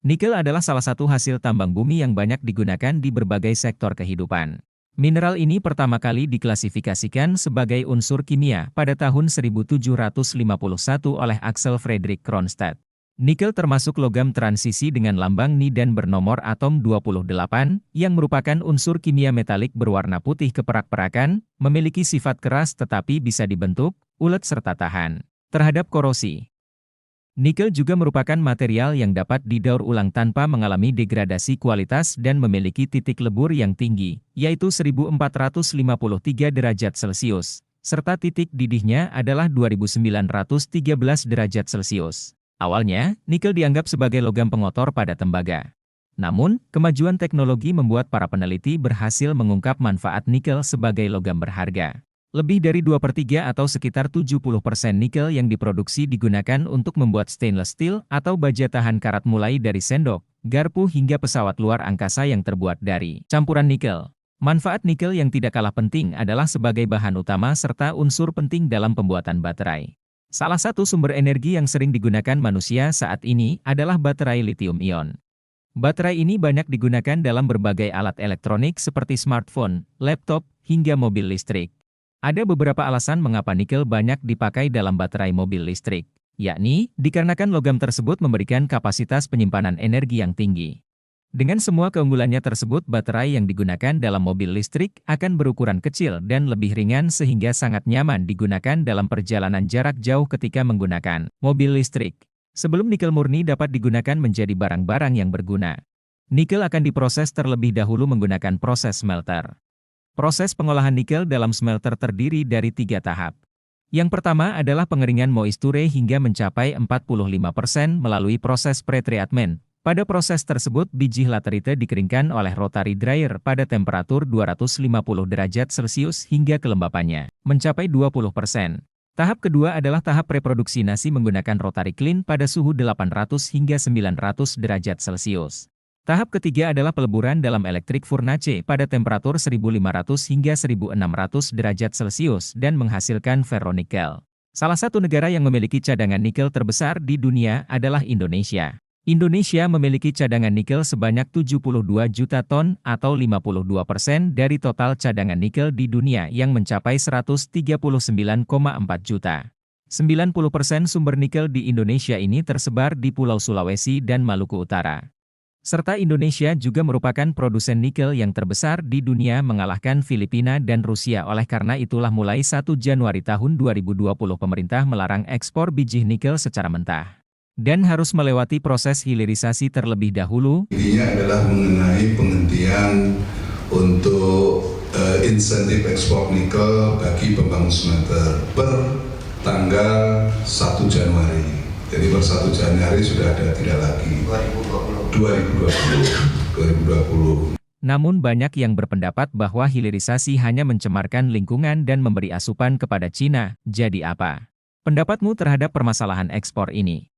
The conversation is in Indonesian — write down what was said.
Nikel adalah salah satu hasil tambang bumi yang banyak digunakan di berbagai sektor kehidupan. Mineral ini pertama kali diklasifikasikan sebagai unsur kimia pada tahun 1751 oleh Axel Fredrik Kronstadt. Nikel termasuk logam transisi dengan lambang Ni dan bernomor atom 28, yang merupakan unsur kimia metalik berwarna putih keperak-perakan, memiliki sifat keras tetapi bisa dibentuk, ulet serta tahan terhadap korosi. Nikel juga merupakan material yang dapat didaur ulang tanpa mengalami degradasi kualitas dan memiliki titik lebur yang tinggi, yaitu 1453 derajat Celcius, serta titik didihnya adalah 2913 derajat Celcius. Awalnya, nikel dianggap sebagai logam pengotor pada tembaga. Namun, kemajuan teknologi membuat para peneliti berhasil mengungkap manfaat nikel sebagai logam berharga. Lebih dari 2/3 atau sekitar 70% nikel yang diproduksi digunakan untuk membuat stainless steel atau baja tahan karat mulai dari sendok, garpu hingga pesawat luar angkasa yang terbuat dari campuran nikel. Manfaat nikel yang tidak kalah penting adalah sebagai bahan utama serta unsur penting dalam pembuatan baterai. Salah satu sumber energi yang sering digunakan manusia saat ini adalah baterai lithium-ion. Baterai ini banyak digunakan dalam berbagai alat elektronik seperti smartphone, laptop, hingga mobil listrik. Ada beberapa alasan mengapa nikel banyak dipakai dalam baterai mobil listrik, yakni dikarenakan logam tersebut memberikan kapasitas penyimpanan energi yang tinggi. Dengan semua keunggulannya tersebut, baterai yang digunakan dalam mobil listrik akan berukuran kecil dan lebih ringan sehingga sangat nyaman digunakan dalam perjalanan jarak jauh ketika menggunakan mobil listrik. Sebelum nikel murni dapat digunakan menjadi barang-barang yang berguna, nikel akan diproses terlebih dahulu menggunakan proses smelter. Proses pengolahan nikel dalam smelter terdiri dari 3 tahap. Yang pertama adalah pengeringan moisture hingga mencapai 45% melalui proses pretreatment. Pada proses tersebut, biji laterite dikeringkan oleh rotary dryer pada temperatur 250 derajat Celcius hingga kelembapannya mencapai 20%. Tahap kedua adalah tahap reproduksi nasi menggunakan rotary kiln pada suhu 800 hingga 900 derajat Celcius. Tahap ketiga adalah peleburan dalam electric furnace pada temperatur 1500 hingga 1600 derajat Celcius dan menghasilkan ferronikel. Salah satu negara yang memiliki cadangan nikel terbesar di dunia adalah Indonesia. Indonesia memiliki cadangan nikel sebanyak 72 juta ton atau 52% dari total cadangan nikel di dunia yang mencapai 139,4 juta. 90% sumber nikel di Indonesia ini tersebar di Pulau Sulawesi dan Maluku Utara. Serta Indonesia juga merupakan produsen nikel yang terbesar di dunia mengalahkan Filipina dan Rusia. Oleh karena itulah mulai 1 Januari tahun 2020 pemerintah melarang ekspor biji nikel secara mentah dan harus melewati proses hilirisasi terlebih dahulu. Intinya adalah mengenai penghentian untuk insentif ekspor nikel bagi pembangun smelter per tanggal 1 Januari. Jadi per 1 Januari sudah ada tidak lagi. 2020. Namun banyak yang berpendapat bahwa hilirisasi hanya mencemarkan lingkungan dan memberi asupan kepada Cina. Jadi apa pendapatmu terhadap permasalahan ekspor ini?